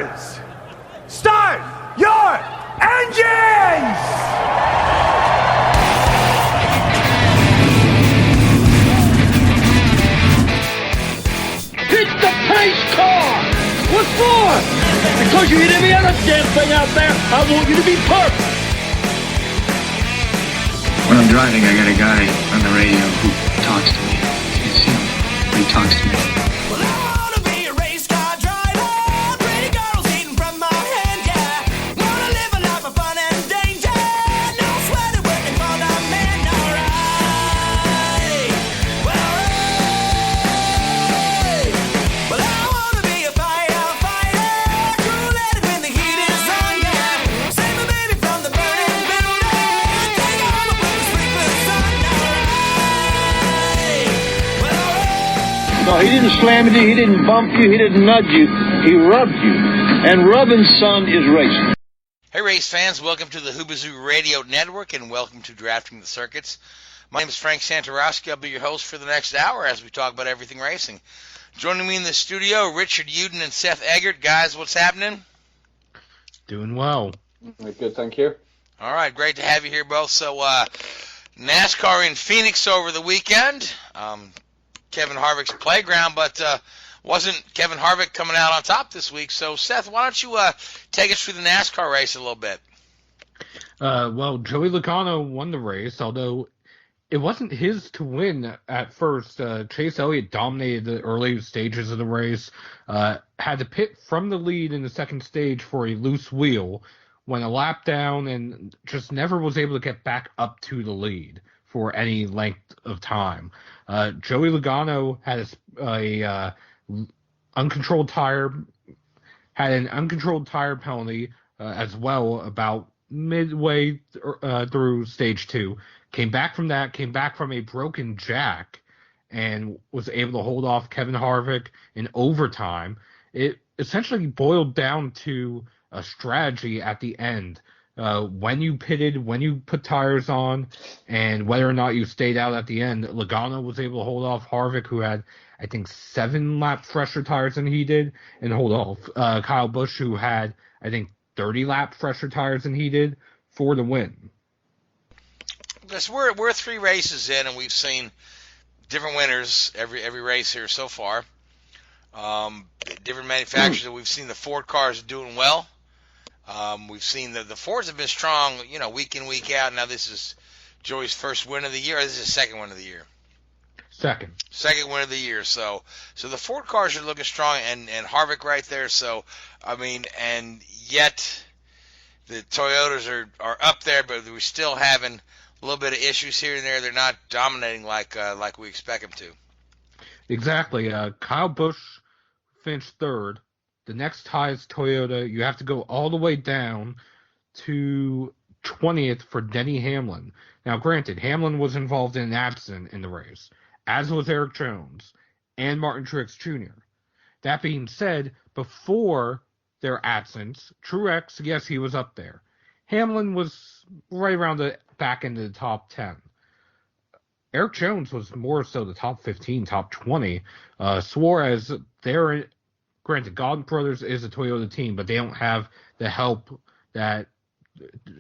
Drivers, start your engines! Hit the pace car! What for? Because you hit every other damn thing out there, I want you to be perfect! When I'm driving, I got a guy on the radio who talks to me. You can see him, but he talks to me. Well, I wanna be a race car driver. Pretty girls eating from my hand, yeah. Wanna live a life of fun and danger. No sweater working for the man, alright. Well, I wanna be a firefighter. Cool-headed when the heat is on, yeah. Save my baby from the burning building. Take her home and put the sprinklers on, alright. No, he didn't slam you, he didn't bump you, he didn't nudge you, he rubbed you. And rubbing, son, is racing. Hey race fans, welcome to the Hoobazoo Radio Network and welcome to Drafting the Circuits. My name is Frank Santoroski. I'll be your host for the next hour as we talk about everything racing. Joining me in the studio, Richard Youden and Seth Eggert. Guys, what's happening? Doing well. Good, thank you. All right, great to have you here both. So, NASCAR in Phoenix over the weekend. Kevin Harvick's playground, but wasn't Kevin Harvick coming out on top this week. So, Seth, why don't you take us through the NASCAR race a little bit? Well, Joey Logano won the race, although it wasn't his to win at first. Chase Elliott dominated the early stages of the race, had to pit from the lead in the second stage for a loose wheel, went a lap down, and just never was able to get back up to the lead for any length of time. Joey Logano had an uncontrolled tire penalty as well about midway through stage 2. Came back from a broken jack and was able to hold off Kevin Harvick in overtime. It essentially boiled down to a strategy at the end. When you pitted, when you put tires on, and whether or not you stayed out at the end. Logano was able to hold off Harvick, who had, I think, 7 laps fresher tires than he did, and hold off Kyle Busch, who had, I think, 30 laps fresher tires than he did, for the win. Yes, we're 3 races in, and we've seen different winners every race here so far. Different manufacturers. We've seen the Ford cars doing well. We've seen the Fords have been strong, week in, week out. Now this is Joey's first win of the year. Or this is his second win of the year. Second win of the year. So the Ford cars are looking strong, and Harvick right there. So, and yet the Toyotas are up there, but we're still having a little bit of issues here and there. They're not dominating like we expect them to. Exactly. Kyle Busch finished third. The next highest Toyota, you have to go all the way down to 20th for Denny Hamlin. Now, granted, Hamlin was involved in an accident in the race, as was Erik Jones and Martin Truex Jr. That being said, before their accidents, Truex, yes, he was up there. Hamlin was right around the back end of the top 10. Erik Jones was more so the top 15, top 20. Suarez, granted, Gaudin Brothers is a Toyota team, but they don't have the help that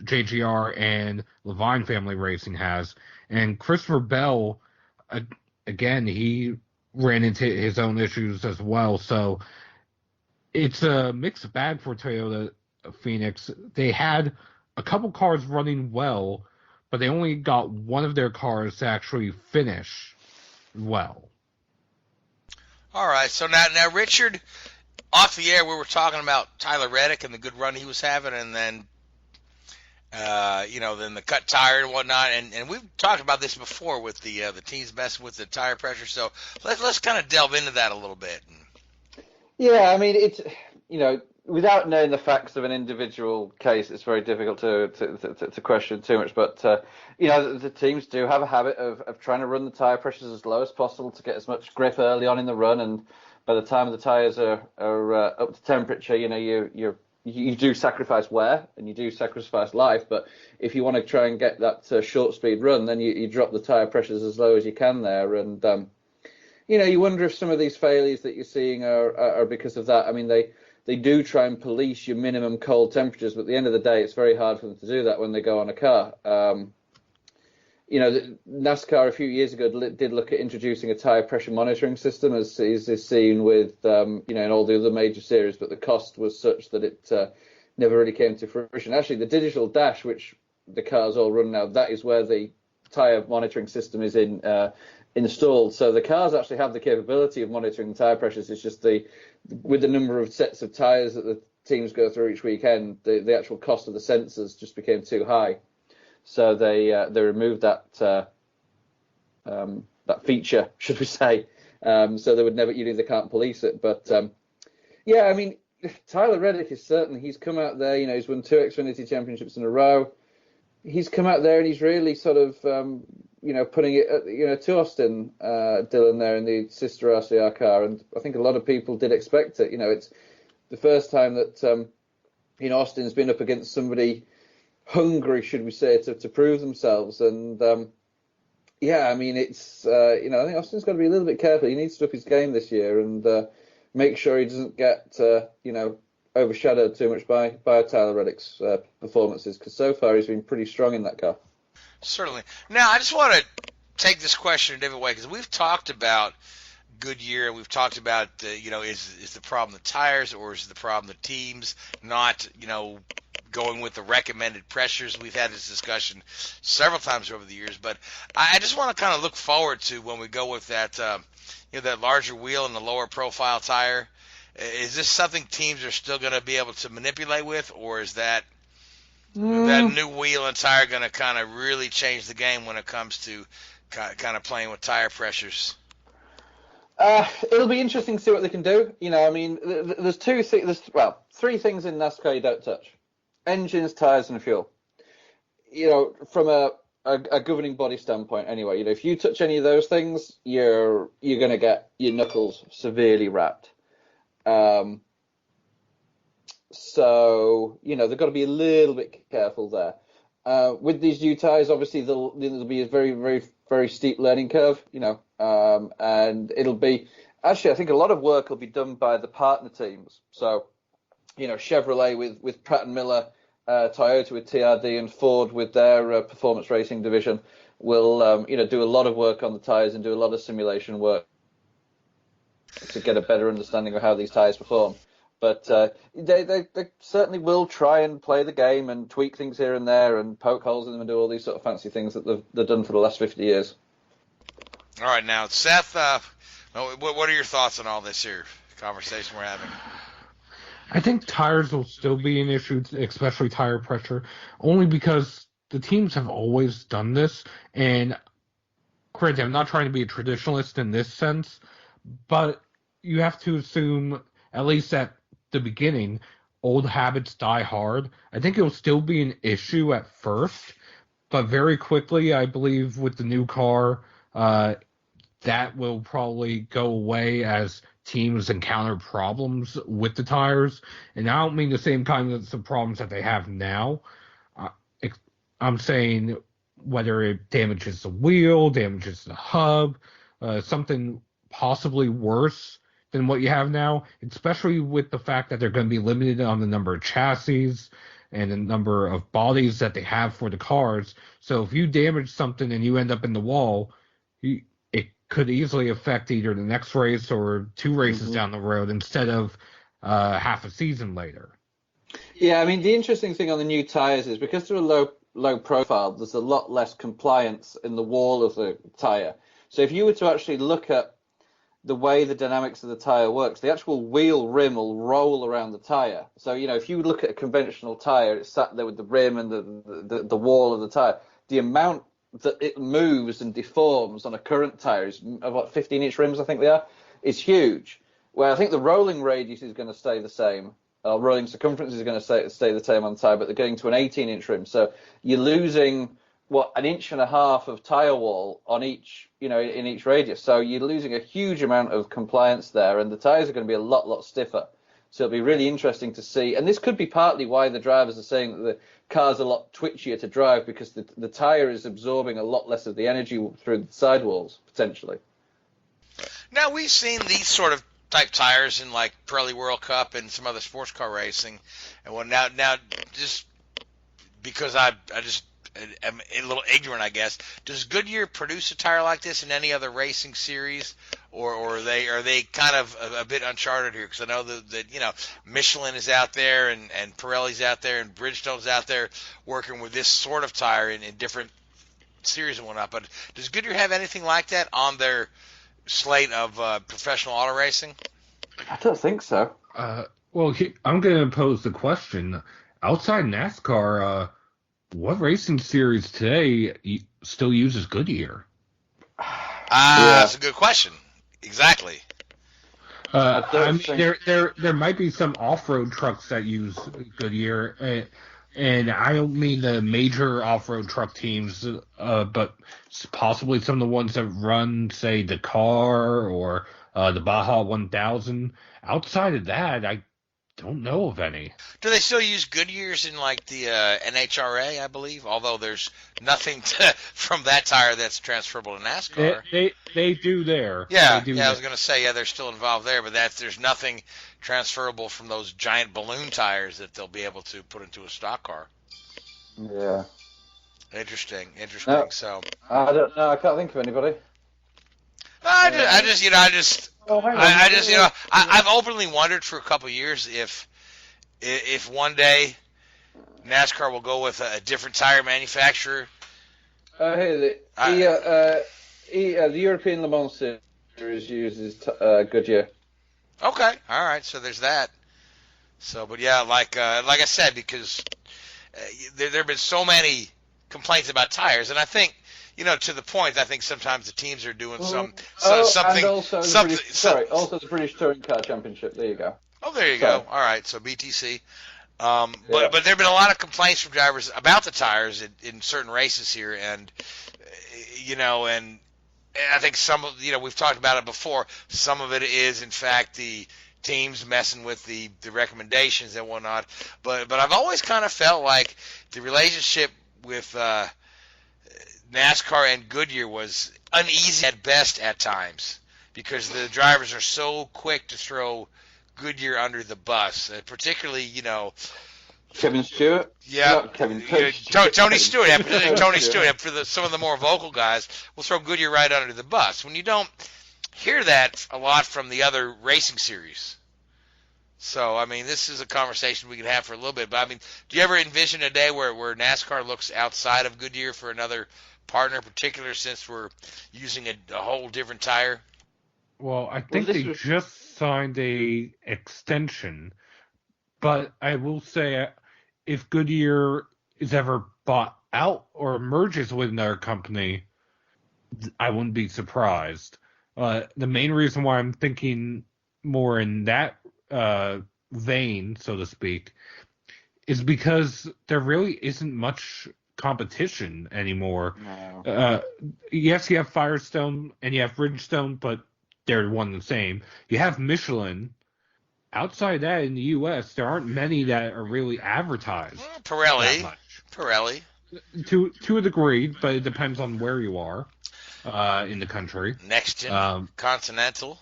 JGR and Levine Family Racing has. And Christopher Bell, again, he ran into his own issues as well. So it's a mixed bag for Toyota Phoenix. They had a couple cars running well, but they only got one of their cars to actually finish well. All right, so now Richard, off the air, we were talking about Tyler Reddick and the good run he was having, and then, then the cut tire and whatnot. And we've talked about this before with the teams messing with the tire pressure. So let's kind of delve into that a little bit. Yeah, it's without knowing the facts of an individual case, it's very difficult to question too much. But the teams do have a habit of trying to run the tire pressures as low as possible to get as much grip early on in the run, and by the time the tires are up to temperature, you do sacrifice wear and you do sacrifice life. But if you want to try and get that short speed run, then you drop the tire pressures as low as you can there. And you wonder if some of these failures that you're seeing are because of that. they do try and police your minimum cold temperatures, but at the end of the day, it's very hard for them to do that when they go on a car. NASCAR a few years ago did look at introducing a tire pressure monitoring system, as is seen with in all the other major series, but the cost was such that it never really came to fruition. Actually, the digital dash, which the cars all run now, that is where the tire monitoring system is installed. So the cars actually have the capability of monitoring the tire pressures. It's just with the number of sets of tires that the teams go through each weekend, the actual cost of the sensors just became too high. So they removed that feature, should we say? So they can't police it. But I mean, Tyler Reddick he's come out there. He's won 2 Xfinity championships in a row. He's come out there and he's really sort of putting it to Austin Dillon there in the sister RCR car, and I think a lot of people did expect it. It's the first time that Austin's been up against somebody hungry, should we say, to prove themselves. And I mean, it's I think Austin's got to be a little bit careful. He needs to up his game this year and make sure he doesn't get overshadowed too much by Tyler Reddick's performances, because so far he's been pretty strong in that car. Certainly. Now, I just want to take this question a different way, because we've talked about Goodyear. We've talked about is the problem the tires, or is the problem the teams not going with the recommended pressures? We've had this discussion several times over the years, but I just want to kind of look forward to when we go with that that larger wheel and the lower profile tire. Is this something teams are still going to be able to manipulate with, or is that new wheel and tire going to kind of really change the game when it comes to kind of playing with tire pressures? It'll be interesting to see what they can do. I mean, there's three things in NASCAR you don't touch: engines, tires, and fuel. From a governing body standpoint, anyway. If you touch any of those things, you're going to get your knuckles severely wrapped. So they've got to be a little bit careful there. With these new tires, obviously there'll be a very, very, very steep learning curve. And it'll be actually, I think a lot of work will be done by the partner teams. So Chevrolet with Pratt and Miller, Toyota with TRD, and Ford with their performance racing division will do a lot of work on the tires and do a lot of simulation work to get a better understanding of how these tires perform. But they certainly will try and play the game and tweak things here and there and poke holes in them and do all these sort of fancy things that they've done for the last 50 years. All right, now, Seth, what are your thoughts on all this here conversation we're having? I think tires will still be an issue, especially tire pressure, only because the teams have always done this. And granted, I'm not trying to be a traditionalist in this sense, but you have to assume, at least at the beginning, old habits die hard. I think it'll still be an issue at first, but very quickly, I believe, with the new car, that will probably go away as teams encounter problems with the tires. And I don't mean the same kind of problems that they have now. I'm saying whether it damages the wheel, damages the hub, something possibly worse than what you have now, especially with the fact that they're going to be limited on the number of chassis and the number of bodies that they have for the cars. So if you damage something and you end up in the wall, it could easily affect either the next race or 2 races down the road instead of half a season later. Yeah, I mean, the interesting thing on the new tires is because they're a low profile, there's a lot less compliance in the wall of the tire. So if you were to actually look at the way the dynamics of the tire works, the actual wheel rim will roll around the tire. So, if you look at a conventional tire, it's sat there with the rim and the wall of the tire. The amount that it moves and deforms on a current tire is about 15-inch rims, I think they are. It's huge. Where I think the rolling radius is going to stay the same. Rolling circumference is going to stay the same on the tire, but they're going to an 18-inch rim. So you're losing an inch and a half of tire wall on each, in each radius. So you're losing a huge amount of compliance there, and the tires are going to be a lot stiffer. So it'll be really interesting to see. And this could be partly why the drivers are saying that the car's a lot twitchier to drive, because the tire is absorbing a lot less of the energy through the sidewalls, potentially. Now, we've seen these sort of type tires in like Pirelli World Cup and some other sports car racing. And well, now just because I just am a little ignorant, I guess. Does Goodyear produce a tire like this in any other racing series, or are they kind of a bit uncharted here? Because I know that Michelin is out there and Pirelli's out there and Bridgestone's out there working with this sort of tire in different series and whatnot. But does Goodyear have anything like that on their slate of professional auto racing? I don't think so. I'm going to pose the question. Outside NASCAR, what racing series today still uses Goodyear? That's a good question. Exactly. There might be some off-road trucks that use Goodyear, and I don't mean the major off-road truck teams, but possibly some of the ones that run, say, Dakar or the Baja 1000. Outside of that, I don't know of any. Do they still use Goodyears in like the NHRA, I believe? Although there's nothing from that tire that's transferable to NASCAR. They do there. Yeah, I was going to say, they're still involved there, but there's nothing transferable from those giant balloon tires that they'll be able to put into a stock car. Yeah. Interesting. No, So I don't know. I can't think of anybody. I've openly wondered for a couple of years if one day NASCAR will go with a different tire manufacturer. The European Le Mans Series uses Goodyear. Okay, all right. So there's that. So, but yeah, like I said, because there have been so many complaints about tires, and I think. To the point, I think sometimes the teams are doing something. And also the British Touring Car Championship. There you go. Oh, there you go. All right, so BTC. But there have been a lot of complaints from drivers about the tires in certain races here, and and I think some of we've talked about it before. Some of it is in fact the teams messing with the recommendations and whatnot. But I've always kind of felt like the relationship with NASCAR and Goodyear was uneasy at best at times because the drivers are so quick to throw Goodyear under the bus, particularly Kevin Stewart. Yeah, Tony Stewart. Yeah, Tony Stewart. For some of the more vocal guys, will throw Goodyear right under the bus. When you don't hear that a lot from the other racing series. So, I mean, this is a conversation we can have for a little bit. But, I mean, do you ever envision a day where NASCAR looks outside of Goodyear for another partner, particular since we're using a whole different tire? Well, I think they just signed a extension. But I will say, if Goodyear is ever bought out or merges with another company, I wouldn't be surprised. The main reason why I'm thinking more in that vein, so to speak, is because there really isn't much competition anymore. No. Yes, you have Firestone and you have Bridgestone, but they're one and the same. You have Michelin. Outside that, in the U.S., there aren't many that are really advertised. Pirelli. To a degree, but it depends on where you are in the country. Nexton, Continental,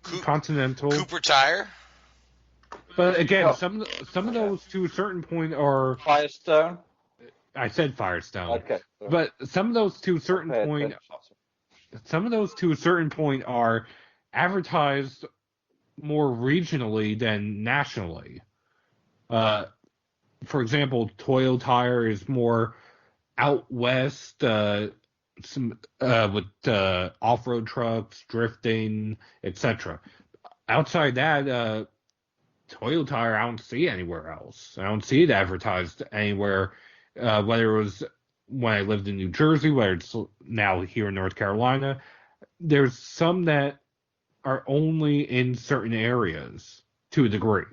Cooper Tire. But again, some of those to a certain point are Firestone. I said Firestone. Okay. But some of those to a certain point are advertised more regionally than nationally. For example, Toyo Tire is more out west, with off-road trucks, drifting, etc. Outside that, Toyo Tire I don't see anywhere else. I don't see it advertised anywhere, whether it was when I lived in New Jersey, whether it's now here in North Carolina. There's some that are only in certain areas to a degree.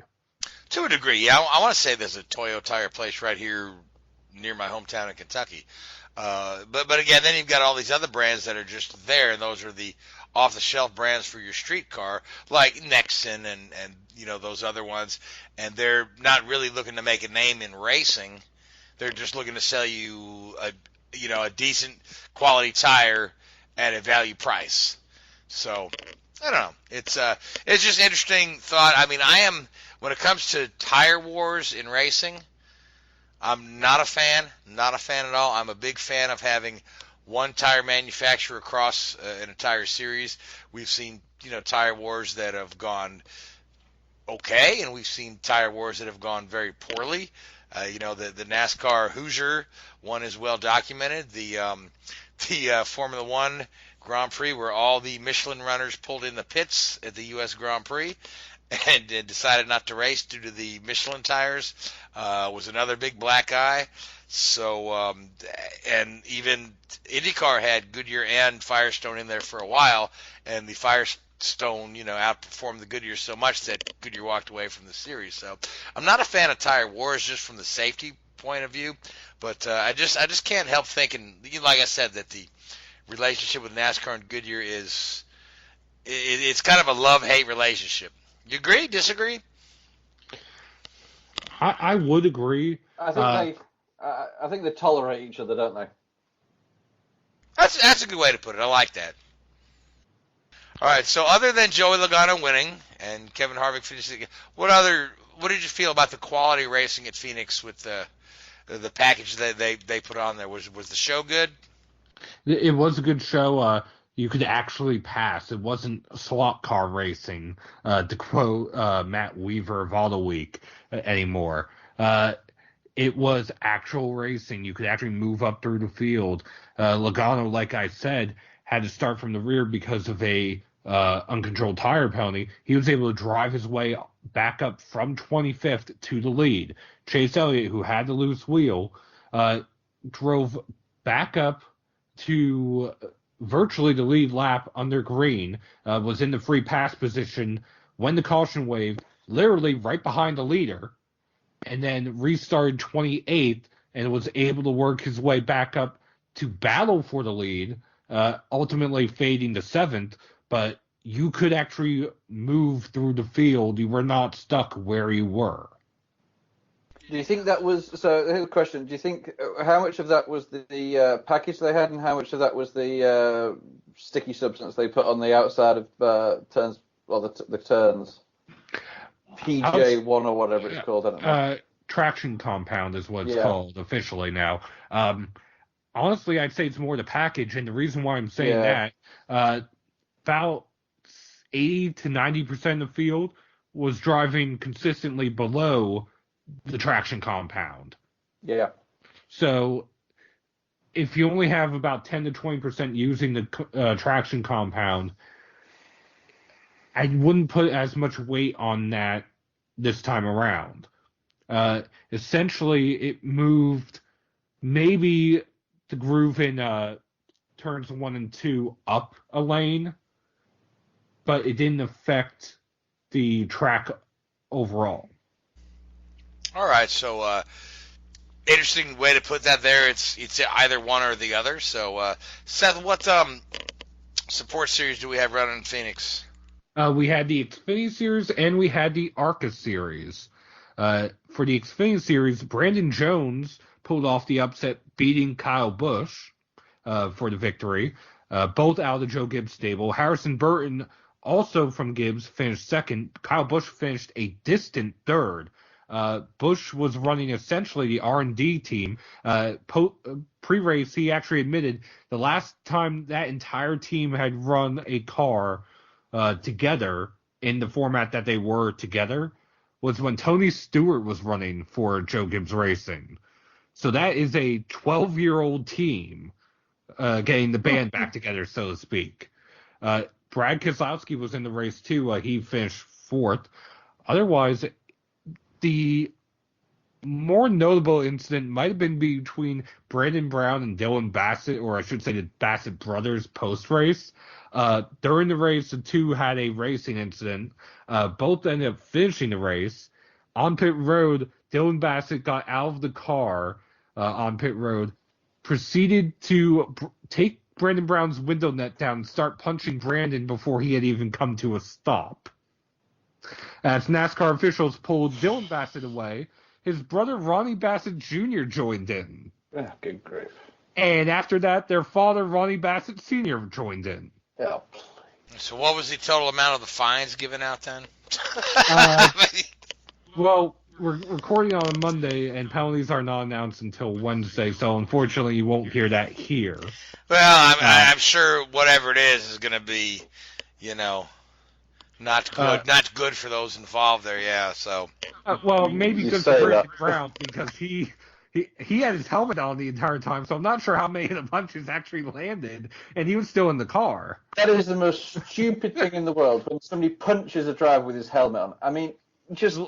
To a degree, yeah. I want to say there's a Toyo Tire place right here near my hometown in Kentucky. But again, then you've got all these other brands that are just there, and those are the off-the-shelf brands for your street car, like Nexon and those other ones. And they're not really looking to make a name in racing. They're just looking to sell you a decent quality tire at a value price. So I don't know. It's just interesting thought. I mean, when it comes to tire wars in racing, I'm not a fan at all. I'm a big fan of having one tire manufacturer across an entire series. We've seen, tire wars that have gone okay, and we've seen tire wars that have gone very poorly. The NASCAR Hoosier one is well documented. The Formula One Grand Prix where all the Michelin runners pulled in the pits at the U.S. Grand Prix and decided not to race due to the Michelin tires was another big black eye. So, and even IndyCar had Goodyear and Firestone in there for a while, and the Firestone, outperformed the Goodyear so much that Goodyear walked away from the series. So I'm not a fan of tire wars just from the safety point of view, but I just can't help thinking, like I said, that the relationship with NASCAR and Goodyear it's kind of a love-hate relationship. You agree? Disagree? I would agree. I think they tolerate each other, don't they? That's a good way to put it. I like that. All right. So other than Joey Logano winning and Kevin Harvick finishing, what did you feel about the quality of racing at Phoenix with the package that they put on there? Was the show good? It was a good show. You could actually pass. It wasn't slot car racing, to quote Matt Weaver of Auto Week anymore. It was actual racing. You could actually move up through the field. Logano, like I said, had to start from the rear because of a uncontrolled tire penalty. He was able to drive his way back up from 25th to the lead. Chase Elliott, who had the loose wheel, drove back up to virtually the lead lap under green, was in the free pass position when the caution waved, literally right behind the leader, and then restarted 28th and was able to work his way back up to battle for the lead, ultimately fading to 7th, but you could actually move through the field. You were not stuck where you were. Do you think that was, so here's a question, do you think, how much of that was the package they had and how much of that was the sticky substance they put on the outside of turns, or the turns? PJ1 or whatever it's called, I don't know. Traction compound is what it's called officially now. Honestly, I'd say it's more the package, and the reason why I'm saying that, about 80 to 90% of the field was driving consistently below the traction compound. Yeah. So if you only have about 10 to 20% using the traction compound, I wouldn't put as much weight on that this time around. Essentially, it moved maybe the groove in turns 1 and 2 up a lane, but it didn't affect the track overall. All right, so interesting way to put that there. It's either one or the other. So, Seth, what support series do we have running in Phoenix? We had the Xfinity Series and we had the ARCA Series. For the Xfinity Series, Brandon Jones pulled off the upset, beating Kyle Busch for the victory, both out of the Joe Gibbs stable. Harrison Burton, also from Gibbs, finished second. Kyle Busch finished a distant third. Busch was running essentially the R&D team. Pre-race, he actually admitted the last time that entire team had run a car together in the format that they were together was when Tony Stewart was running for Joe Gibbs Racing. So that is a 12-year-old team getting the band back together, so to speak. Brad Keselowski was in the race too. He finished 4th. Otherwise, the more notable incident might have been between Brandon Brown and Dylan Bassett, or I should say the Bassett brothers post-race. During the race, the two had a racing incident. Both ended up finishing the race. On pit road, Dylan Bassett got out of the car on pit road, proceeded to take Brandon Brown's window net down and start punching Brandon before he had even come to a stop. As NASCAR officials pulled Dylan Bassett away, his brother Ronnie Bassett Jr. joined in. Oh, good grief. And after that, their father Ronnie Bassett Sr. joined in. Oh, So what was the total amount of the fines given out then? Well, we're recording on a Monday, and penalties are not announced until Wednesday, so unfortunately you won't hear that here. Well, I'm sure whatever it is going to be, not good for those involved there. Yeah. So. Well, maybe good for Brandon Brown because he had his helmet on the entire time, so I'm not sure how many of the punches actually landed, and he was still in the car. That is the most stupid thing in the world when somebody punches a driver with his helmet on. I mean, just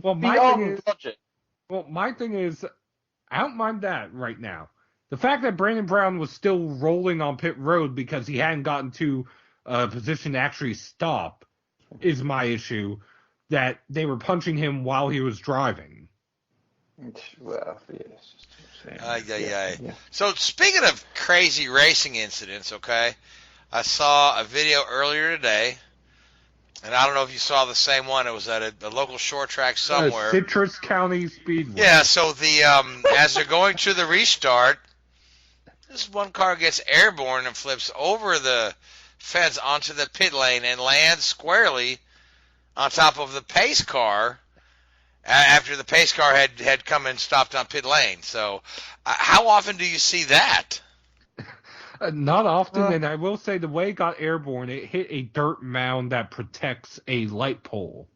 beyond logic. Well, my thing is, I don't mind that right now. The fact that Brandon Brown was still rolling on pit road because he hadn't gotten to a position to actually stop is my issue, that they were punching him while he was driving. Well, yeah. So speaking of crazy racing incidents, okay, I saw a video earlier today, and I don't know if you saw the same one. It was at a local short track somewhere. Citrus County Speedway. Yeah, so the as they're going to the restart, this one car gets airborne and flips over the fence onto the pit lane and lands squarely on top of the pace car after the pace car had come and stopped on pit lane. So how often do you see that? Not often, and I will say the way it got airborne, it hit a dirt mound that protects a light pole.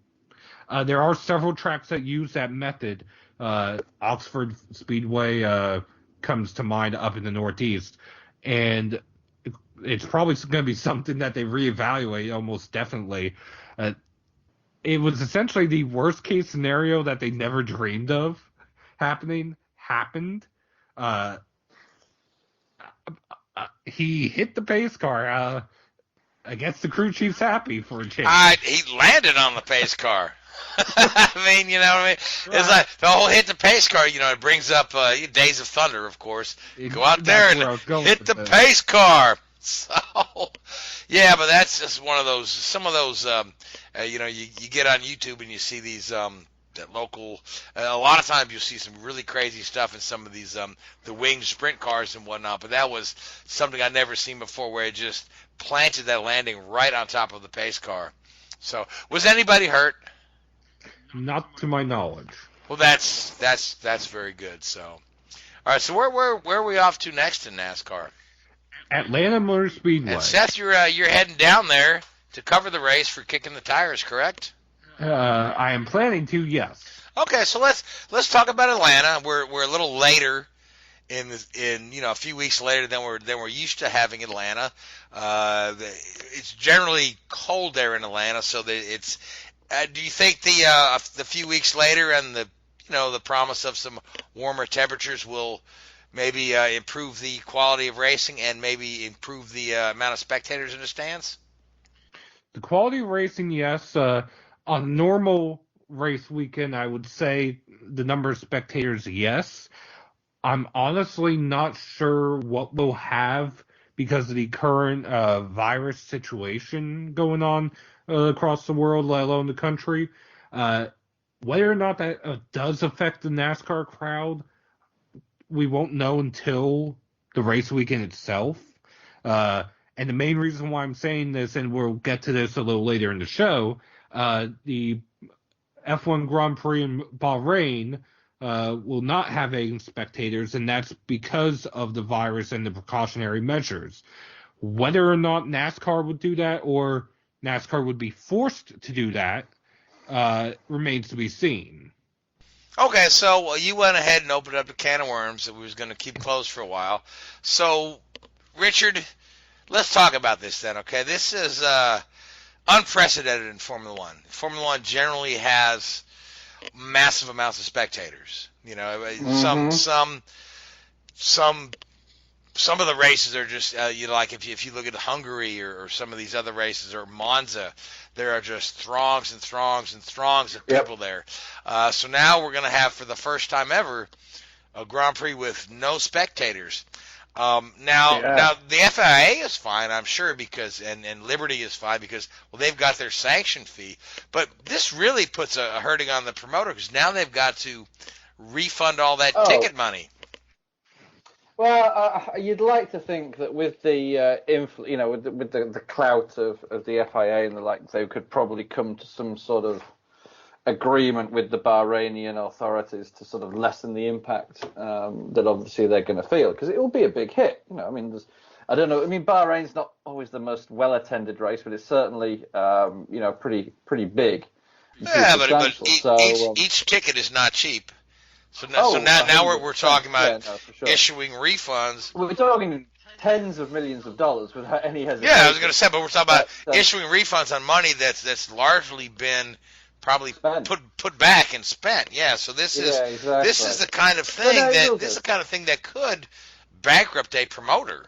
There are several tracks that use that method. Oxford Speedway comes to mind up in the Northeast, and it's probably going to be something that they reevaluate almost definitely. It was essentially the worst case scenario that they never dreamed of happened. He hit the pace car. I guess the crew chief's happy for a change. He landed on the pace car. I mean, you know what I mean? Right. It's like the whole hit the pace car, it brings up Days of Thunder, of course. Go out there and hit the pace car. So, yeah, but that's just one of those, some of those, you get on YouTube and you see these, that local, a lot of times you'll see some really crazy stuff in some of these, the winged sprint cars and whatnot, but that was something I'd never seen before where it just planted that landing right on top of the pace car. So, was anybody hurt? Not to my knowledge. Well, that's very good. So, all right. So where are we off to next in NASCAR? Atlanta Motor Speedway. And Seth, you're heading down there to cover the race for Kicking the Tires, correct? I am planning to, yes. Okay, so let's talk about Atlanta. We're a little later in a few weeks later than we're used to having Atlanta. It's generally cold there in Atlanta, so it's. Do you think the few weeks later and the promise of some warmer temperatures will maybe improve the quality of racing and maybe improve the amount of spectators in the stands? The quality of racing, yes. On a normal race weekend, I would say the number of spectators, yes. I'm honestly not sure what we'll have because of the current virus situation going on across the world, let alone the country. Whether or not that does affect the NASCAR crowd, we won't know until the race weekend itself. And the main reason why I'm saying this, and we'll get to this a little later in the show, the F1 Grand Prix in Bahrain will not have any spectators, and that's because of the virus and the precautionary measures. Whether or not NASCAR would do that or NASCAR would be forced to do that remains to be seen. Okay, so you went ahead and opened up a can of worms that we was going to keep closed for a while. So, Richard, let's talk about this then, okay? This is unprecedented in Formula One. Formula One generally has massive amounts of spectators. Some of the races are just, like if you look at Hungary or some of these other races or Monza, there are just throngs and throngs and throngs of people there. So now we're going to have, for the first time ever, a Grand Prix with no spectators. Now the FIA is fine, I'm sure, because and Liberty is fine because, well, they've got their sanction fee. But this really puts a hurting on the promoter because now they've got to refund all that ticket money. Well, you'd like to think that with the with the clout of the FIA and the like, they could probably come to some sort of agreement with the Bahrainian authorities to sort of lessen the impact that obviously they're going to feel, because it will be a big hit. I mean, I don't know. I mean, Bahrain's not always the most well-attended race, but it's certainly pretty big. Yeah, but each ticket is not cheap. So now we're talking about issuing refunds. We're talking tens of millions of dollars without any hesitation. Yeah, I was going to say, but we're talking about issuing refunds on money that's largely been probably put back and spent. Yeah, so this is the kind of thing that could bankrupt a promoter.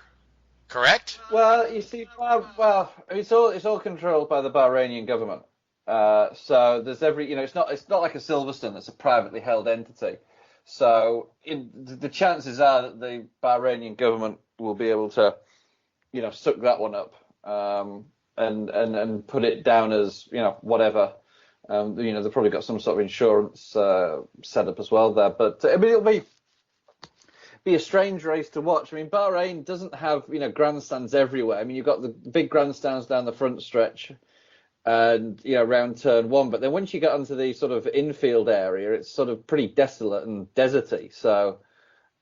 Correct? Well, you see, it's all controlled by the Bahrainian government. So there's it's not like a Silverstone that's a privately held entity. So the chances are that the Bahrainian government will be able to, suck that one up, and put it down as, whatever. They've probably got some sort of insurance set up as well there. But I mean, it'll be a strange race to watch. I mean, Bahrain doesn't have, grandstands everywhere. I mean, you've got the big grandstands down the front stretch and, around turn one. But then once you get onto the sort of infield area, it's sort of pretty desolate and deserty. So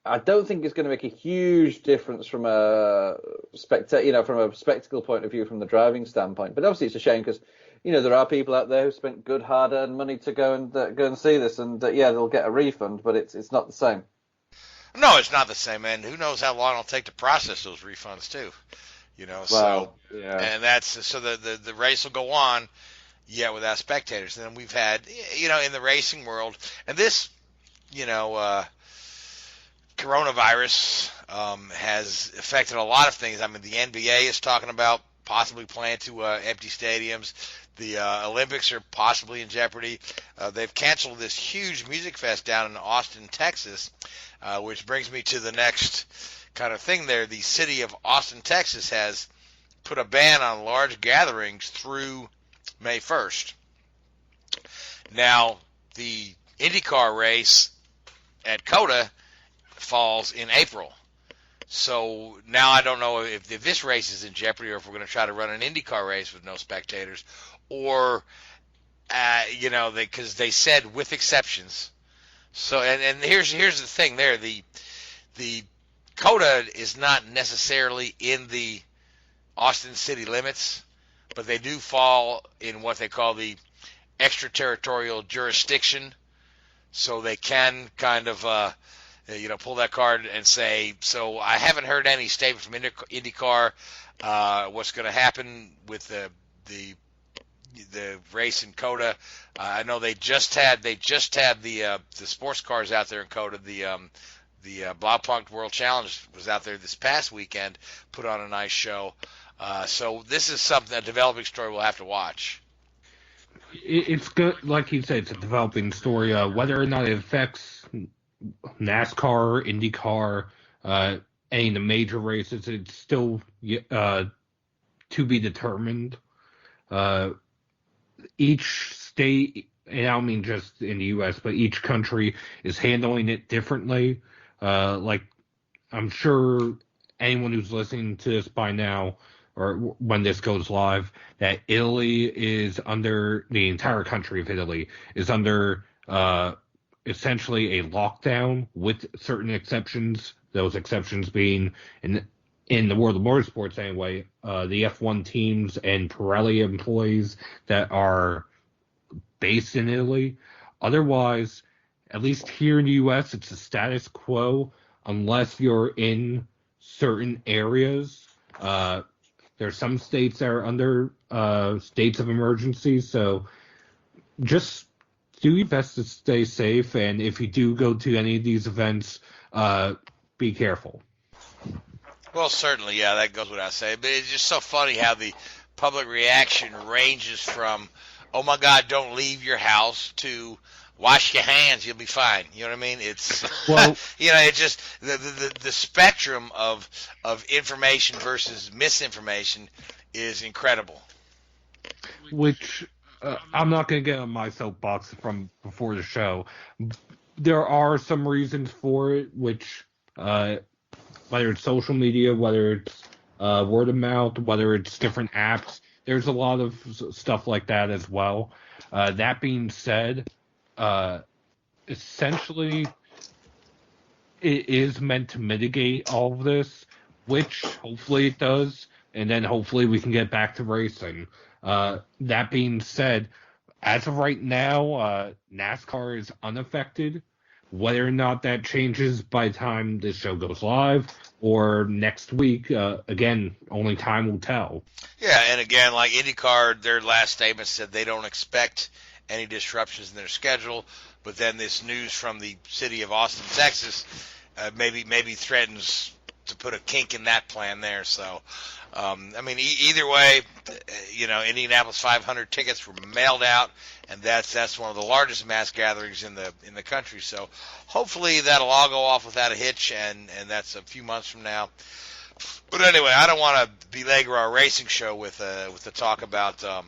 I don't think it's going to make a huge difference from a spectacle point of view from the driving standpoint. But obviously it's a shame because, there are people out there who spent good hard-earned money to go and see this, and they'll get a refund, but it's not the same. No, it's not the same, and who knows how long it'll take to process those refunds too. And that's so the race will go on, without spectators. And then we've had, in the racing world, and this, coronavirus has affected a lot of things. I mean, the NBA is talking about possibly planning to empty stadiums. The Olympics are possibly in jeopardy. They've canceled this huge music fest down in Austin, Texas, which brings me to the next kind of thing there. The city of Austin, Texas has put a ban on large gatherings through May 1st. Now, the IndyCar race at COTA falls in April. So now I don't know if this race is in jeopardy or if we're going to try to run an IndyCar race with no spectators, or, because they said with exceptions. So, and here's the thing there. The COTA is not necessarily in the Austin city limits, but they do fall in what they call the extraterritorial jurisdiction. So they can kind of, pull that card and say, so I haven't heard any statement from IndyCar, what's going to happen with the race in COTA. I know they just had the sports cars out there in COTA. The Blaupunkt World Challenge was out there this past weekend, put on a nice show. So this is a developing story we'll have to watch. It's good, like you said, it's a developing story. Whether or not it affects NASCAR, IndyCar, any of the major races, it's still to be determined. Each state, and I don't mean just in the U.S., but each country is handling it differently. Like, I'm sure anyone who's listening to this by now, or when this goes live, that Italy is under, the entire country of Italy is under essentially a lockdown with certain exceptions, those exceptions being, in the world of motorsports anyway, the F1 teams and Pirelli employees that are based in Italy. Otherwise, at least here in the U.S., it's a status quo unless you're in certain areas. There's some states that are under states of emergency, so just do your best to stay safe, and if you do go to any of these events, be careful. Well, certainly, yeah, that goes without saying. But it's just so funny how the public reaction ranges from, oh, my God, don't leave your house, to wash your hands, you'll be fine. You know what I mean? It's, well, it's just the spectrum of information versus misinformation is incredible. Which I'm not going to get on my soapbox from before the show. There are some reasons for it, which whether it's social media, whether it's word of mouth, whether it's different apps. There's a lot of stuff like that as well. That being said, essentially, it is meant to mitigate all of this, which hopefully it does, and then hopefully we can get back to racing. That being said, as of right now, NASCAR is unaffected. Whether or not that changes by the time this show goes live or next week, again, only time will tell. Yeah, and again, like IndyCar, their last statement said they don't expect any disruptions in their schedule, but then this news from the city of Austin, Texas, maybe threatens to put a kink in that plan there. So, I mean, either way, Indianapolis 500 tickets were mailed out, and that's one of the largest mass gatherings in the country. So, hopefully that'll all go off without a hitch, and that's a few months from now. But anyway, I don't want to belabor our racing show with the talk about the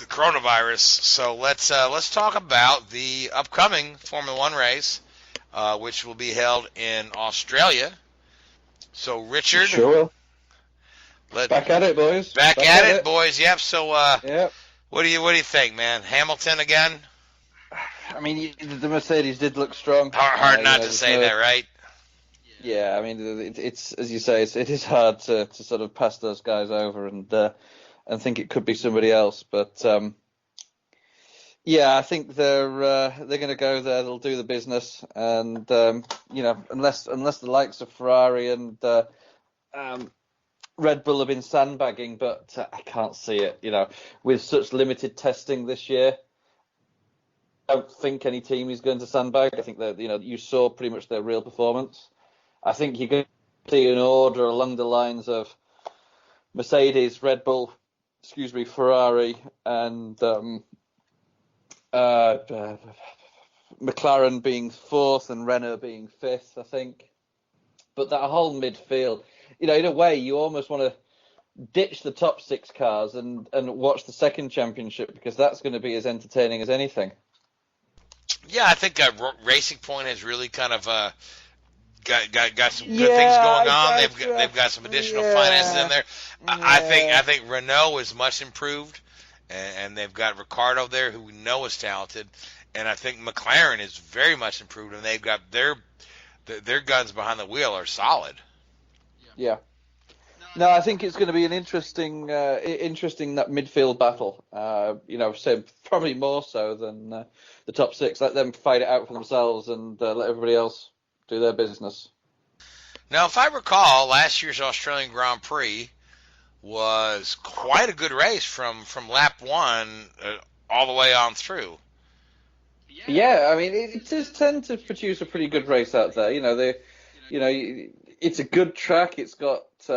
coronavirus. So let's talk about the upcoming Formula One race, which will be held in Australia. So Richard, sure. Back at it, boys. Back at it, boys. Yep. So yep. What do you think, man? Hamilton again? I mean, the Mercedes did look strong. Hard not to say that, right? Yeah, I mean, it's as you say, it is hard to sort of pass those guys over and think it could be somebody else. But yeah, I think they're going to go there. They'll do the business, and unless the likes of Ferrari and Red Bull have been sandbagging, but I can't see it. With such limited testing this year, I don't think any team is going to sandbag. I think that you saw pretty much their real performance. I think you're going to see an order along the lines of Mercedes, Red Bull, Ferrari, and McLaren being fourth and Renault being fifth, I think. But that whole midfield, in a way, you almost want to ditch the top six cars and watch the second championship, because that's going to be as entertaining as anything. Yeah, I think Racing Point has really kind of got some good things going on. They've got some additional finances in there. I think Renault is much improved, and they've got Ricciardo there, who we know is talented, and I think McLaren is very much improved, and they've got their guns behind the wheel are solid. Yeah. No, I think it's going to be an interesting that midfield battle. So probably more so than the top six. Let them fight it out for themselves and let everybody else do their business. Now, if I recall, last year's Australian Grand Prix was quite a good race from lap one all the way on through. Yeah, I mean, it does tend to produce a pretty good race out there. It's a good track. It's got, it's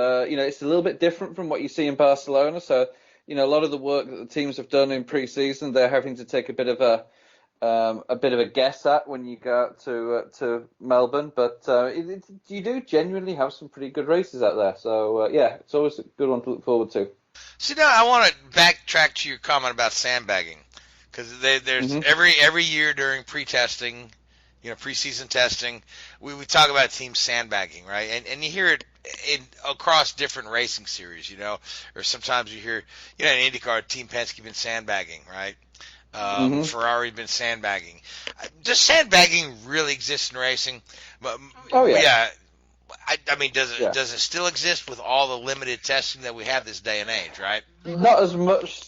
a little bit different from what you see in Barcelona. So, a lot of the work that the teams have done in pre-season, they're having to take a bit of a guess at when you go out to Melbourne. But you do genuinely have some pretty good races out there. So, it's always a good one to look forward to. See, now I want to backtrack to your comment about sandbagging, because there's every year during pre-testing, preseason testing, we talk about teams sandbagging, right? And you hear it across different racing series, or sometimes you hear, in IndyCar, Team Penske been sandbagging, right? Ferrari been sandbagging. Does sandbagging really exist in racing? Oh yeah. I mean, does it still exist with all the limited testing that we have this day and age, right? Not as much.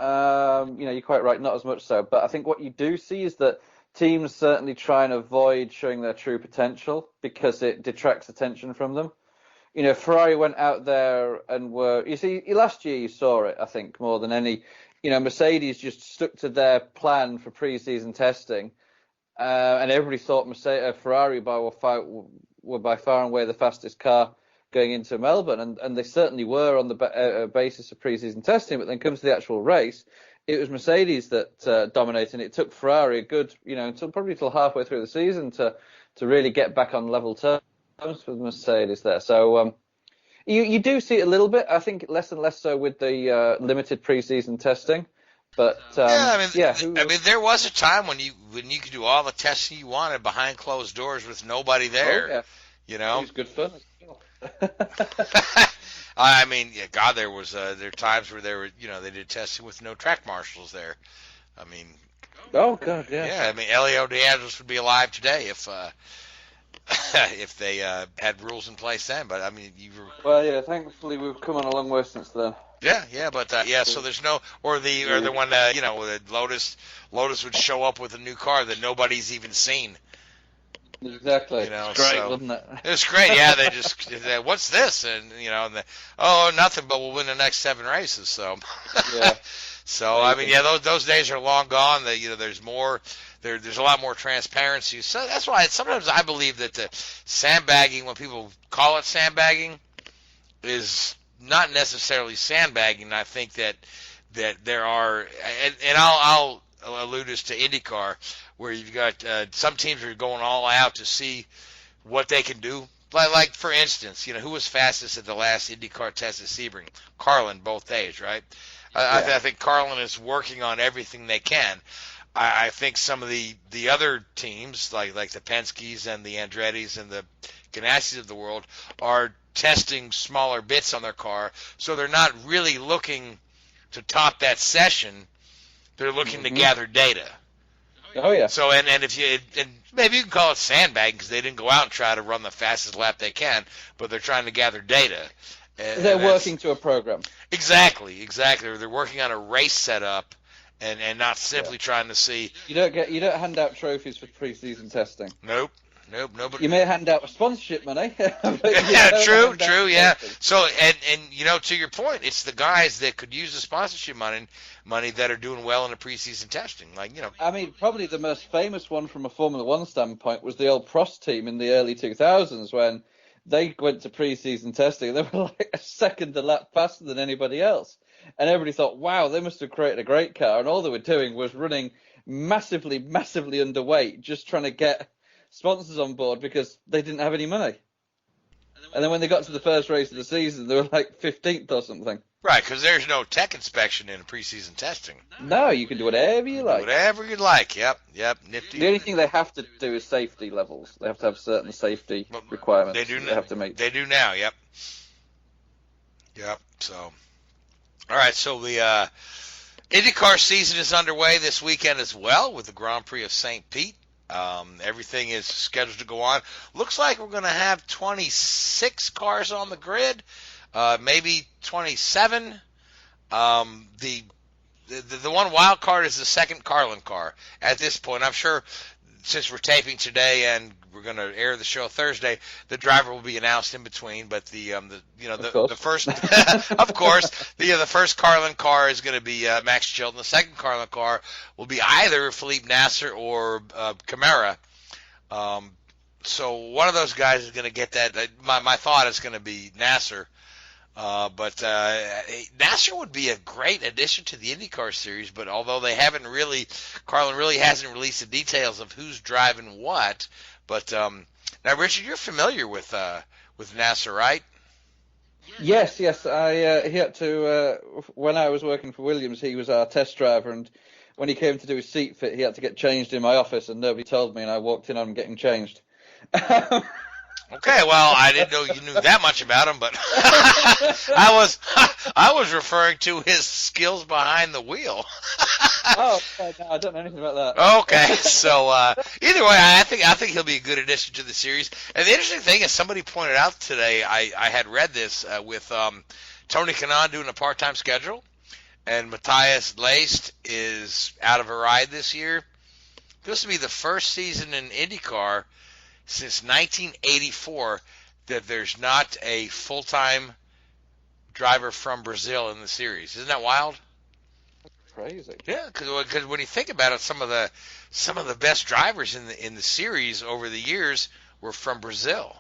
You're quite right, not as much so. But I think what you do see is that teams certainly try and avoid showing their true potential because it detracts attention from them. Ferrari went out there and last year you saw it, I think, more than any. Mercedes just stuck to their plan for pre-season testing, and everybody thought Ferrari were by far and away the fastest car going into Melbourne, and they certainly were on the basis of pre-season testing. But then comes to the actual race, it was Mercedes that dominated. It took Ferrari a good, until halfway through the season to really get back on level terms with Mercedes there. So you do see it a little bit. I think less and less so with the limited pre-season testing. But I mean, there was a time when you could do all the testing you wanted behind closed doors with nobody there. Oh, yeah. You know, It was good fun. I mean, yeah, God, there are times where they did testing with no track marshals there. I mean, oh God, yeah. Yeah, I mean, Elio DeAngelis would be alive today if they had rules in place then. But I mean, Well, yeah. Thankfully, we've come on a long way since then. Yeah, but so there's no or the one Lotus would show up with a new car that nobody's even seen. Exactly. It's great, wasn't it? It's great. Yeah, they just what's this? And nothing, but we'll win the next 7 races. So yeah. So I mean, those days are long gone. There's more. There's a lot more transparency. So that's why sometimes I believe that the sandbagging, when people call it sandbagging, is not necessarily sandbagging. I think that there are, and I'll allude this to IndyCar, where you've got some teams are going all out to see what they can do. Like for instance, who was fastest at the last IndyCar test at Sebring? Carlin, both days, right? I think Carlin is working on everything they can. I think some of the other teams, like the Penske's and the Andretti's and the Ganassis of the world, are testing smaller bits on their car, so they're not really looking to top that session. They're looking to gather data. Oh yeah. So and maybe you can call it sandbagging because they didn't go out and try to run the fastest lap they can, but they're trying to gather data. They're working to a program. Exactly. They're working on a race setup, and not simply trying to see. You don't hand out trophies for pre-season testing. Nope. Nobody. You may hand out sponsorship money. Yeah, true. Yeah. So and to your point, it's the guys that could use the sponsorship money that are doing well in the preseason testing. I mean, probably the most famous one from a Formula One standpoint was the old Prost team in the early 2000s when they went to preseason testing. They were like a second a lap faster than anybody else, and everybody thought, "Wow, they must have created a great car." And all they were doing was running massively underweight, just trying to get sponsors on board because they didn't have any money. And then when they got to the first race of the season, they were like 15th or something. Right, because there's no tech inspection in preseason testing. No, you can do whatever you like. Whatever you like. Yep. Nifty. The only thing they have to do is safety levels. They have to have certain safety requirements. They do. They have to meet. They do now. Yep. So, all right. So the IndyCar season is underway this weekend as well with the Grand Prix of St. Pete. Everything is scheduled to go on. Looks like we're going to have 26 cars on the grid, maybe 27. The one wild card is the second Carlin car. At this point, I'm sure since we're taping today and we're going to air the show Thursday, the driver will be announced in between. But the first, of course, the first Carlin car is going to be Max Chilton. The second Carlin car will be either Philippe Nasser or Camara. So one of those guys is going to get that. My thought is going to be Nasser. But Nasser would be a great addition to the IndyCar series, but although Carlin really hasn't released the details of who's driving what. But now, Richard, you're familiar with Nasser, right? Yes. He had to when I was working for Williams, he was our test driver, and when he came to do his seat fit, he had to get changed in my office, and nobody told me, and I walked in on him getting changed. Okay, well, I didn't know you knew that much about him, but I was referring to his skills behind the wheel. No, I don't know anything about that. Okay, so either way, I think he'll be a good addition to the series. And the interesting thing is, somebody pointed out today, I had read this with Tony Kanaan doing a part-time schedule, and Matthias Leist is out of a ride this year. This will be the first season in IndyCar since 1984 that there's not a full-time driver from Brazil in the series. Isn't that wild? Crazy. Yeah, because when you think about it, some of the best drivers in the series over the years were from Brazil.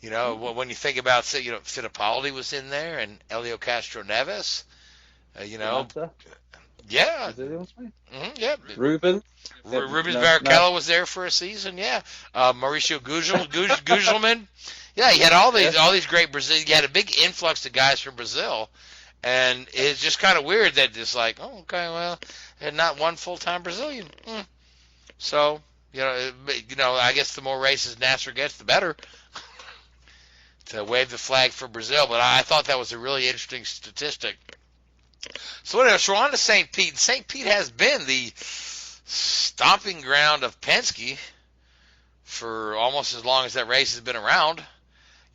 When you think about, Fittipaldi was in there and Helio Castro Neves. Yeah. Yeah. Rubens Barrichello was there for a season. Yeah. Mauricio Gugelmin. Yeah, he had all these great Brazil. You had a big influx of guys from Brazil, And it's just kind of weird that it's like, oh, okay, well, and not one full-time Brazilian. So, I guess the more races NASCAR gets, the better to wave the flag for Brazil. But I thought that was a really interesting statistic. So anyway, so we're on to St. Pete. St. Pete has been the stomping ground of Penske for almost as long as that race has been around.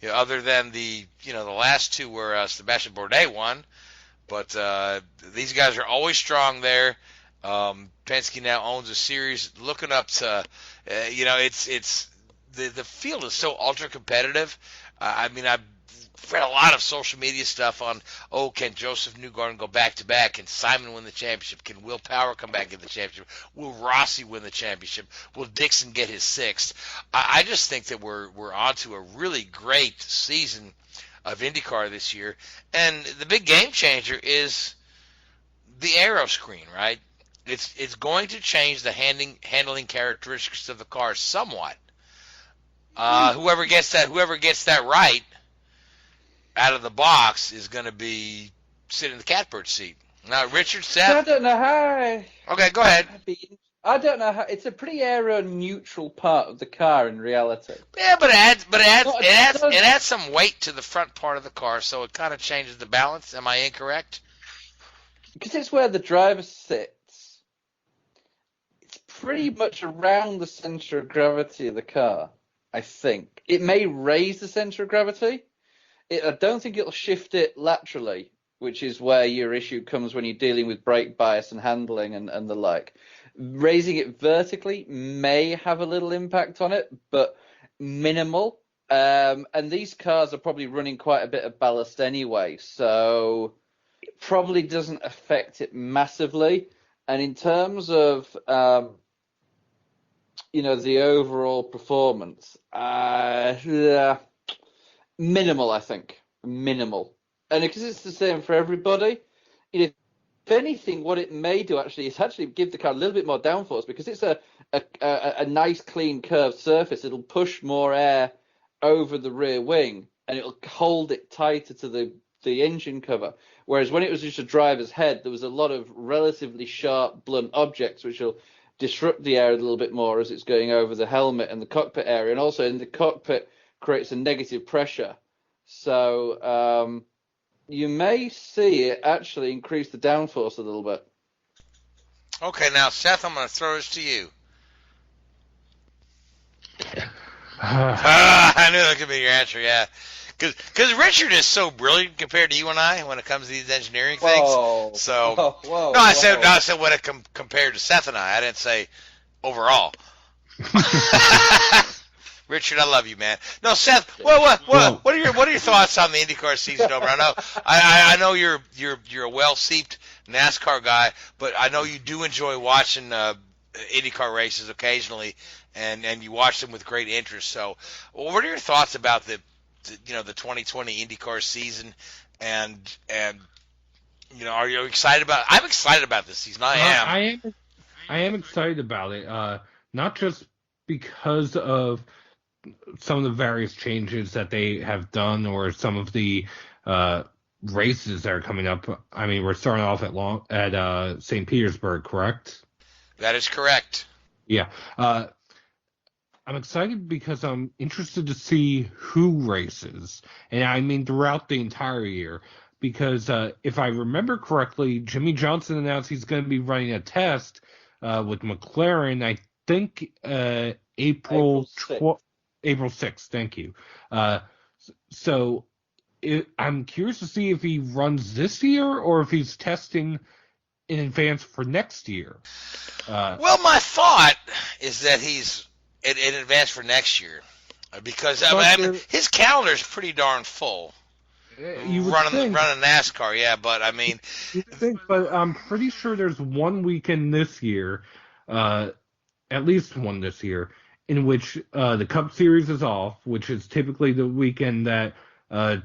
Other than the last two where Sebastian Bourdais won. But these guys are always strong there. Penske now owns a series. Looking up to, it's the field is so ultra competitive. I've read a lot of social media stuff on, can Joseph Newgarden go back to back? Can Simon win the championship? Can Will Power come back in the championship? Will Rossi win the championship? Will Dixon get his sixth? I just think that we're on to a really great season of IndyCar this year. And the big game changer is the aero screen, right? It's going to change the handling characteristics of the car somewhat. Whoever gets that right out of the box is going to be sitting in the catbird seat. Now, Richard, Seth. I don't know how. Okay, go ahead. I don't know how. It's a pretty aero-neutral part of the car in reality. Yeah, but it adds some weight to the front part of the car, so it kind of changes the balance. Am I incorrect? Because it's where the driver sits. It's pretty much around the center of gravity of the car, I think. It may raise the center of gravity. I don't think it'll shift it laterally, which is where your issue comes when you're dealing with brake bias and handling and the like. Raising it vertically may have a little impact on it, but minimal. And these cars are probably running quite a bit of ballast anyway, so it probably doesn't affect it massively. And in terms of the overall performance, minimal, I think. Minimal. And because it's the same for everybody, if anything, what it may do is give the car a little bit more downforce, because it's a nice, clean, curved surface. It'll push more air over the rear wing, and it'll hold it tighter to the engine cover. Whereas when it was just a driver's head, there was a lot of relatively sharp, blunt objects, which will disrupt the air a little bit more as it's going over the helmet and the cockpit area. And also in the cockpit, creates a negative pressure. So you may see it actually increase the downforce a little bit. Okay, now, Seth, I'm going to throw this to you. I knew that could be your answer, yeah. Because Richard is so brilliant compared to you and I when it comes to these engineering things. Whoa. So, Whoa. I said when it compared to Seth and I didn't say overall. Richard, I love you, man. No, Seth. What are your thoughts on the IndyCar season over? I know you're a well-seeped NASCAR guy, but I know you do enjoy watching IndyCar races occasionally, and you watch them with great interest. So, what are your thoughts about the 2020 IndyCar season? And are you excited about? I'm excited about this season. I am excited about it. Not just because of some of the various changes that they have done, or some of the races that are coming up. I mean, we're starting off at St. Petersburg, correct? That is correct. Yeah. I'm excited because I'm interested to see who races, and I mean throughout the entire year. Because if I remember correctly, Jimmy Johnson announced he's going to be running a test with McLaren. I think April 6th, thank you. So I'm curious to see if he runs this year or if he's testing in advance for next year. Well, my thought is that he's in advance for next year, because his calendar is pretty darn full. You would running NASCAR, yeah, but I mean, you think, but I'm pretty sure there's one weekend this year, at least one this year, in which the Cup Series is off, which is typically the weekend that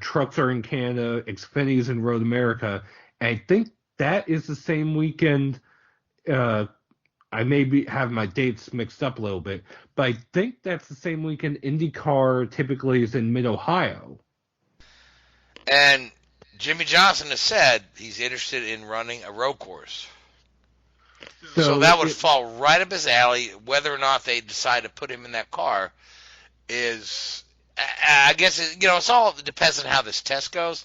trucks are in Canada, Xfinity's in Road America. And I think that is the same weekend. I may have my dates mixed up a little bit, but I think that's the same weekend IndyCar typically is in Mid-Ohio. And Jimmy Johnson has said he's interested in running a road course. So that would fall right up his alley. Whether or not they decide to put him in that car is, I guess, it's all depends on how this test goes.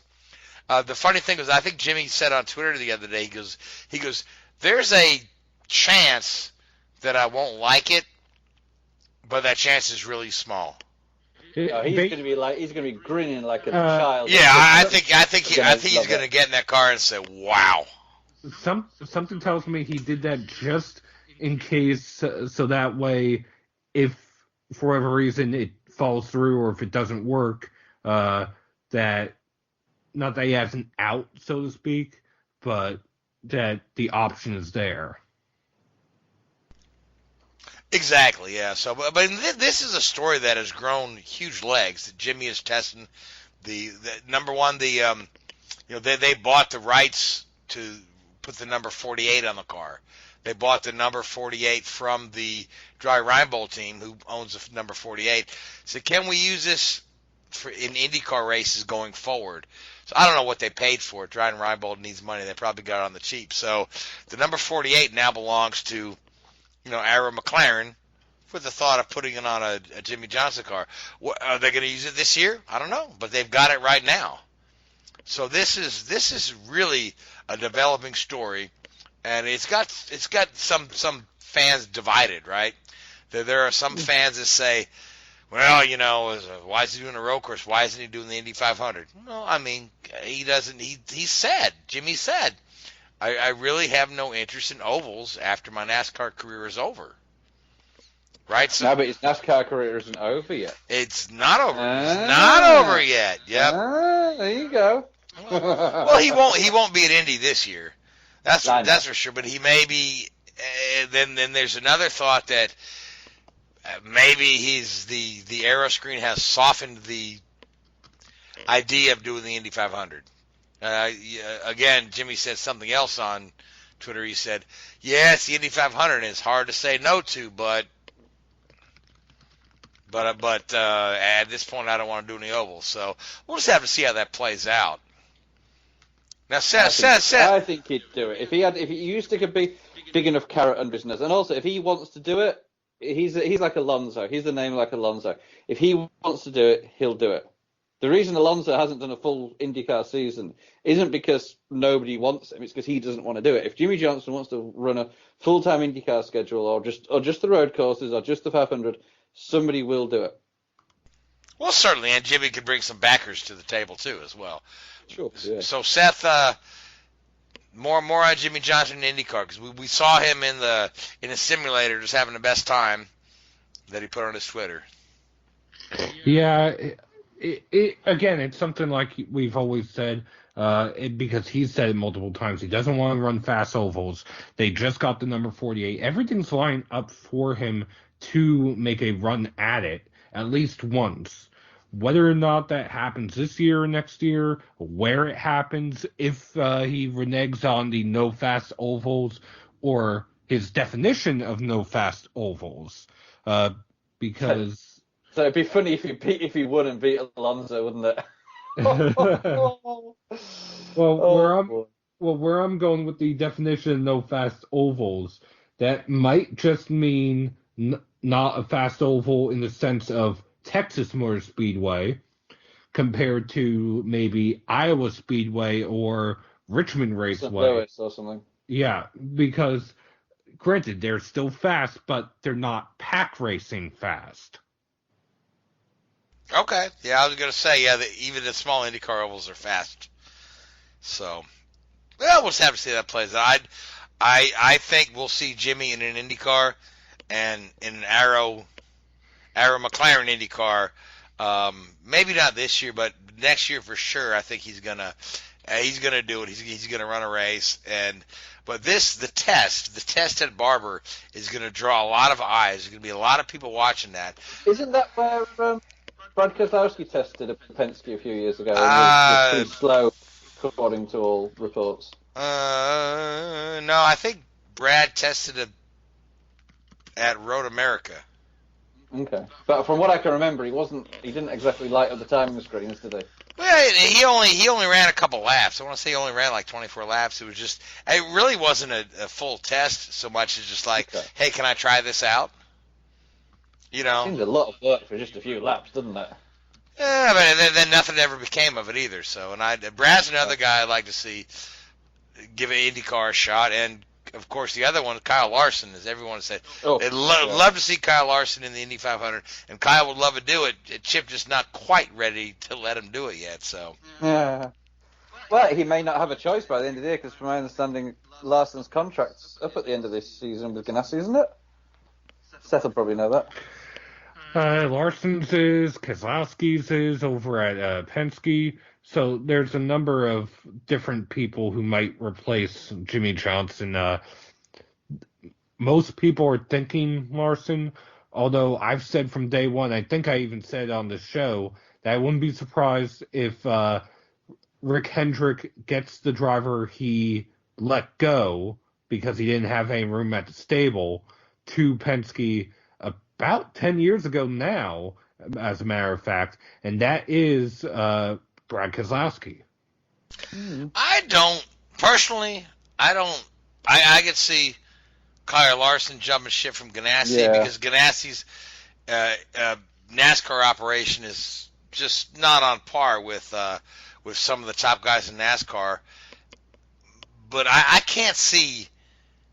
The funny thing is, I think Jimmy said on Twitter the other day, he goes, there's a chance that I won't like it, but that chance is really small. He's going to be grinning like a child. Yeah, I think he's going to get in that car and say, "Wow." Something tells me he did that just in case, so that way, if for whatever reason it falls through or if it doesn't work, that not that he has an out, so to speak, but that the option is there. Exactly, yeah. So, but this is a story that has grown huge legs. That Jimmy is testing the number one. They bought the rights to put the number 48 on the car. They bought the number 48 from the Dry Reinbold team, who owns the number 48. So, can we use this in IndyCar races going forward? So I don't know what they paid for it. Dry Reinbold needs money. They probably got it on the cheap. So the number 48 now belongs to Arrow McLaren, with the thought of putting it on a Jimmy Johnson car. Are they going to use it this year? I don't know, but they've got it right now. So this is really a developing story, and it's got some fans divided, right? There are some fans that say, well, why is he doing a road course? Why isn't he doing the Indy 500? Well, I mean, he doesn't. Jimmy said, I really have no interest in ovals after my NASCAR career is over. Right? So, no, but his NASCAR career isn't over yet. It's not over. It's not over yet. Yep. There you go. Well, he won't be at Indy this year. That's for sure. But he may be. Then there's another thought that maybe the aero screen has softened the idea of doing the Indy 500. Again, Jimmy said something else on Twitter. He said, "Yeah, it's the Indy 500, and it's hard to say no to, but at this point, I don't want to do any ovals." So we'll just have to see how that plays out. Now, Seth, I think he'd do it if he used to stick a big enough carrot on business, and also if he wants to do it, he's like Alonso. He's the name like Alonso. If he wants to do it, he'll do it. The reason Alonso hasn't done a full IndyCar season isn't because nobody wants him. It's because he doesn't want to do it. If Jimmy Johnson wants to run a full-time IndyCar schedule or just the road courses or just the 500, somebody will do it. Well, certainly, and Jimmy could bring some backers to the table too, as well. Sure. Yeah. So, Seth, more on Jimmy Johnson in IndyCar, because we saw him in the simulator just having the best time that he put on his Twitter. Yeah. Again, it's something like we've always said, because he's said it multiple times. He doesn't want to run fast ovals. They just got the number 48. Everything's lined up for him to make a run at it at least once. Whether or not that happens this year or next year, where it happens, if he reneges on the no fast ovals or his definition of no fast ovals, because... So it'd be funny if he won and beat Alonso, wouldn't it? Where I'm going with the definition of no fast ovals, that might just mean not a fast oval in the sense of Texas Motor Speedway compared to maybe Iowa Speedway or Richmond Raceway. St. Louis or something. Yeah, because granted, they're still fast, but they're not pack racing fast. Okay, yeah, I was going to say, even the small IndyCar ovals are fast. So, we'll just have to see how that plays out. I think we'll see Jimmy in an IndyCar and in an Arrow McLaren IndyCar. Maybe not this year, but next year for sure. I think he's gonna do it. He's gonna run a race. But the test at Barber is gonna draw a lot of eyes. There's gonna be a lot of people watching that. Isn't that where Brad Keselowski tested a Penske a few years ago? It was pretty slow, according to all reports. No, I think Brad tested at Road America. Okay, but from what I can remember, he didn't exactly light up the timing screens, did he? Well, he only ran a couple laps. I want to say he only ran like 24 laps. It really wasn't a full test so much as just like, hey, can I try this out? You know, seems a lot of work for just a few laps, doesn't it? Yeah, but then nothing ever became of it either. So, Brad's another guy I'd like to see give an IndyCar a shot, and of course the other one, Kyle Larson, as everyone said, they'd love to see Kyle Larson in the Indy 500, and Kyle would love to do it. Chip just not quite ready to let him do it yet. So, yeah. Well, he may not have a choice by the end of the year, because from my understanding, Larson's contract's up at the end of this season with Ganassi, isn't it? Seth will probably know that. Larson's is, Keselowski's is over at Penske. So there's a number of different people who might replace Jimmy Johnson. Most people are thinking Larson, although I've said from day one, I think I even said on the show, that I wouldn't be surprised if Rick Hendrick gets the driver he let go because he didn't have any room at the stable to Penske about 10 years ago now, as a matter of fact, and that is Brad Keselowski. I could see Kyle Larson jumping ship from Ganassi because Ganassi's NASCAR operation is just not on par with some of the top guys in NASCAR. But I can't see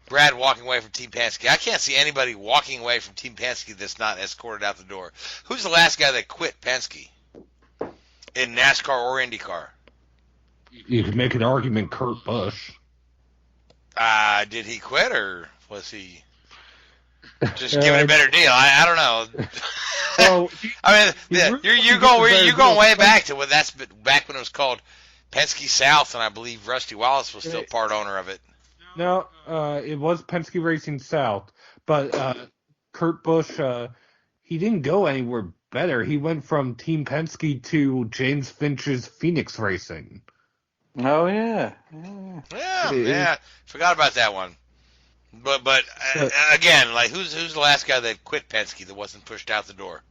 Brad walking away from Team Penske. I can't see anybody walking away from Team Penske that's not escorted out the door. Who's the last guy that quit Penske in NASCAR or IndyCar? You could make an argument, Kurt Busch. Did he quit, or was he just giving a better deal? I don't know. Well, I mean, you're going way back to back when it was called Penske South, and I believe Rusty Wallace was still part owner of it. No, it was Penske Racing South, but Kurt Busch, he didn't go anywhere better. He went from Team Penske to James Finch's Phoenix Racing. Oh, yeah. Yeah. Forgot about that one. But again, like, who's the last guy that quit Penske that wasn't pushed out the door?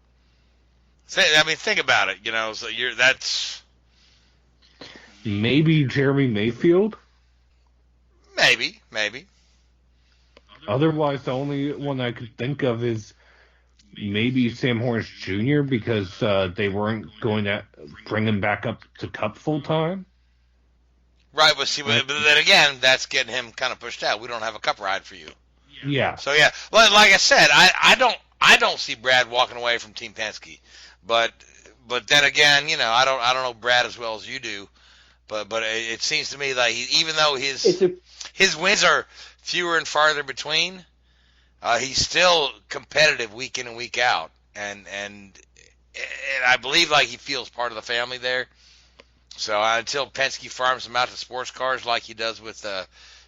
Think about it. You know, so that's maybe Jeremy Mayfield. Maybe. Otherwise, the only one I could think of is maybe Sam Hornish Jr. because they weren't going to bring him back up to Cup full time. Right, but then again, that's getting him kind of pushed out. We don't have a Cup ride for you. Yeah. So yeah, like I said, I don't see Brad walking away from Team Penske, but then again, you know, I don't know Brad as well as you do, but it seems to me like even though his wins are fewer and farther between, he's still competitive week in and week out, and I believe like he feels part of the family there. So until Penske farms him out to sports cars like he does with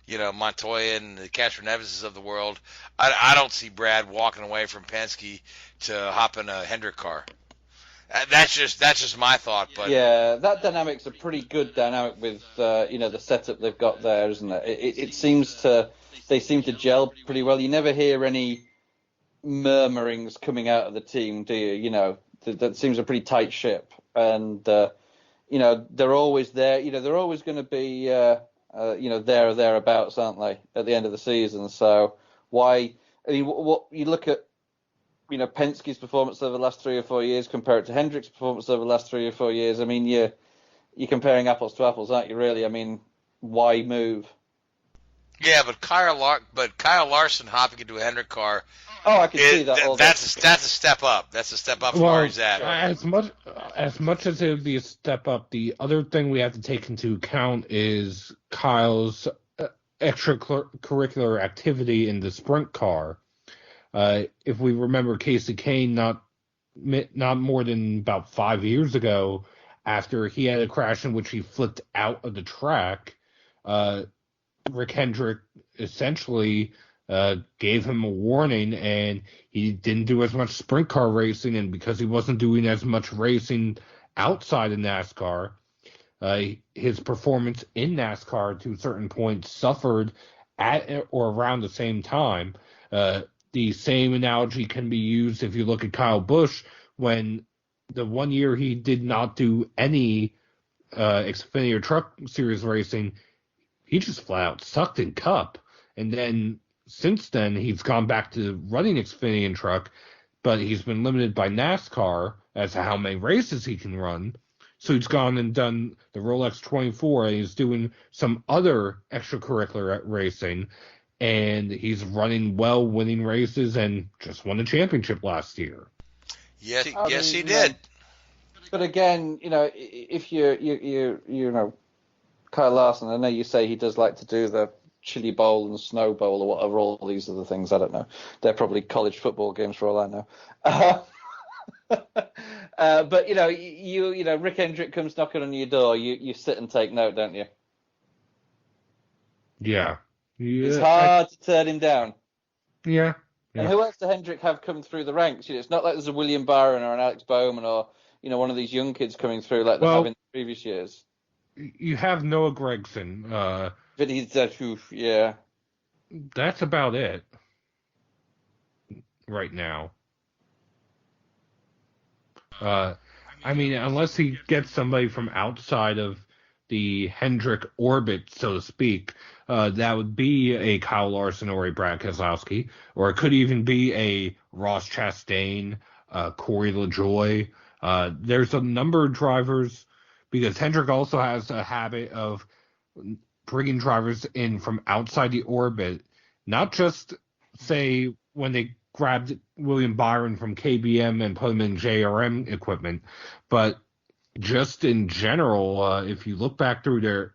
Montoya and the Castroneveses of the world, I don't see Brad walking away from Penske to hop in a Hendrick car. That's just my thought. But yeah, that dynamic's a pretty good dynamic with the setup they've got there, isn't it? They seem to gel pretty well. You never hear any murmurings coming out of the team, do you? You know, that seems a pretty tight ship, and they're always there. They're always going to be there or thereabouts, aren't they, at the end of the season? So why? I mean, what you look at, Penske's performance over the last 3 or 4 years, compare it to Hendrick's performance over the last 3 or 4 years. I mean, you're comparing apples to apples, aren't you? Really? I mean, why move? Yeah, but Kyle Larson hopping into a Hendrick car. Oh, I can see that. That's a step up. That's a step up from where he's at. As much as it would be a step up, the other thing we have to take into account is Kyle's extracurricular activity in the sprint car. If we remember Casey Kane, not more than about 5 years ago, after he had a crash in which he flipped out of the track, Rick Hendrick essentially gave him a warning, and he didn't do as much sprint car racing, and because he wasn't doing as much racing outside of NASCAR, his performance in NASCAR to a certain point suffered at or around the same time. The same analogy can be used if you look at Kyle Busch, when the 1 year he did not do any Xfinity Truck Series racing, he just flat out sucked in Cup. And then since then, he's gone back to running Xfinity and Truck, but he's been limited by NASCAR as to how many races he can run. So he's gone and done the Rolex 24, and he's doing some other extracurricular racing, and he's running well, winning races, and just won a championship last year. Yes, he did. But again, if you Kyle Larson, I know you say he does like to do the Chili Bowl and Snow Bowl or whatever, all these other things. I don't know. They're probably college football games for all I know. But Rick Hendrick comes knocking on your door, you sit and take note, don't you? Yeah. It's hard to turn him down. Yeah. And who else does Hendrick have come through the ranks? It's not like there's a William Byron or an Alex Bowman or one of these young kids coming through like they have in the previous years. You have Noah Gregson. But he's yeah. That's about it right now. I mean, unless he gets somebody from outside of the Hendrick orbit, so to speak, that would be a Kyle Larson or a Brad Keselowski, or it could even be a Ross Chastain, Corey LaJoie. There's a number of drivers, because Hendrick also has a habit of bringing drivers in from outside the orbit, not just, say, when they grabbed William Byron from KBM and put him in JRM equipment, but just in general, if you look back through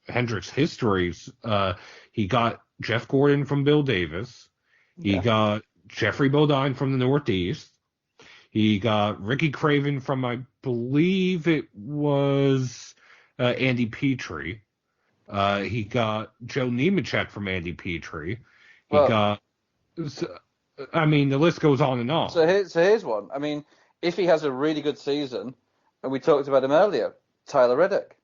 Hendrick's histories, he got Jeff Gordon from Bill Davis. He got Jeffrey Bodine from the Northeast. He got Ricky Craven from, I believe it was Andy Petrie. He got Joe Nemechek from Andy Petrie. The list goes on and on. So here's one. I mean, if he has a really good season, and we talked about him earlier, Tyler Reddick.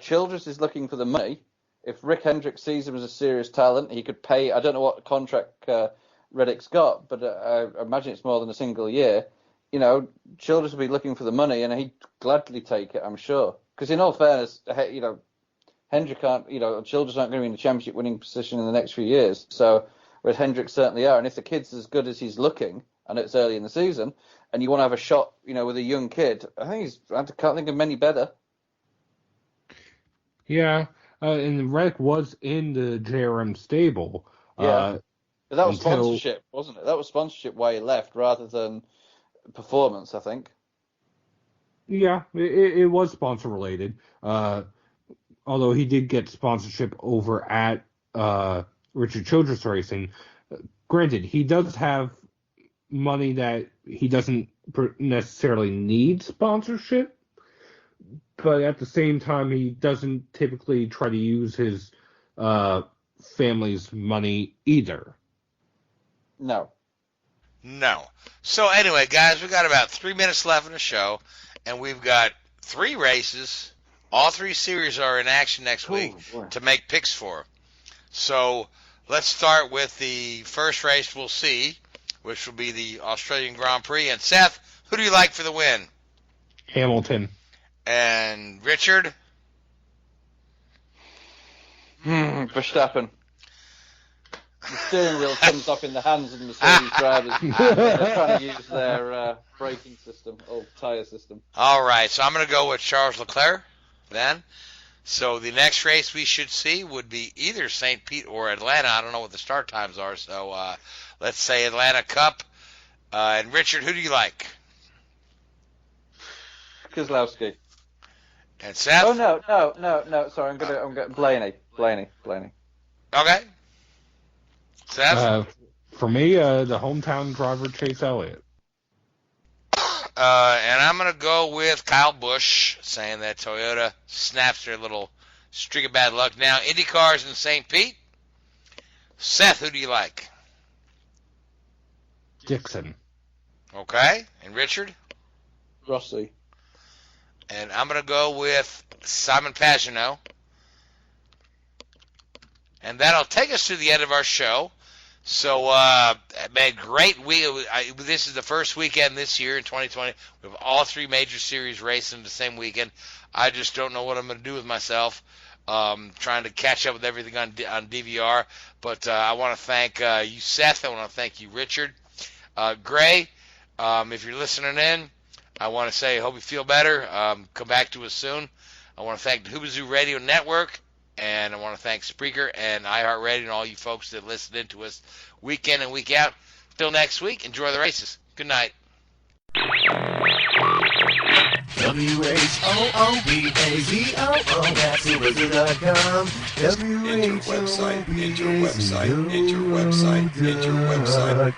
Childress is looking for the money. If Rick Hendrick sees him as a serious talent, he could pay. I don't know what contract Reddick's got, but I imagine it's more than a single year. Childress will be looking for the money, and he'd gladly take it, I'm sure. Because in all fairness, Hendrick aren't, Childress aren't going to be in the championship winning position in the next few years. So, whereas Hendrick certainly are. And if the kid's as good as he's looking, and it's early in the season, and you want to have a shot, with a young kid, I can't think of many better. Yeah, and Reddick was in the JRM stable. Yeah, but that was sponsorship, wasn't it? That was sponsorship why he left, rather than performance, I think. Yeah, it was sponsor related. Although he did get sponsorship over at Richard Childress Racing. Granted, he does have money that he doesn't necessarily need sponsorship, but at the same time, he doesn't typically try to use his family's money either. No. So anyway, guys, we got about 3 minutes left in the show, and we've got 3 races. All 3 series are in action next week to make picks for. So let's start with the first race we'll see, which will be the Australian Grand Prix. And Seth, who do you like for the win? Hamilton. And Richard? Verstappen. The steering wheel comes up in the hands of the Mercedes drivers. They're trying to use their braking system, or tyre system. All right, so I'm going to go with Charles Leclerc then. So the next race we should see would be either St. Pete or Atlanta. I don't know what the start times are, so let's say Atlanta Cup. And Richard, who do you like? Keselowski. And Seth? Oh no. Sorry, I'm gonna Blaney. Okay. Seth? For me, the hometown driver Chase Elliott. And I'm going to go with Kyle Busch, saying that Toyota snaps their little streak of bad luck. Now, IndyCar's in St. Pete. Seth, who do you like? Dixon. Okay. And Richard? Rossi. And I'm going to go with Simon Pagenaud. And that'll take us to the end of our show. So, man, great week. This is the first weekend this year in 2020. We have all 3 major series racing the same weekend. I just don't know what I'm going to do with myself. Trying to catch up with everything on DVR. But I want to thank you, Seth. I want to thank you, Richard. Gray, if you're listening in, I want to say I hope you feel better. Come back to us soon. I want to thank the Hoobazoo Radio Network. And I want to thank Spreaker and iHeartRadio and all you folks that listen in to us week in and week out. Till next week, enjoy the races. Good night. WHOOBAZOO, that's Hoobazoo.com. Enter website, enter website, enter website, enter website.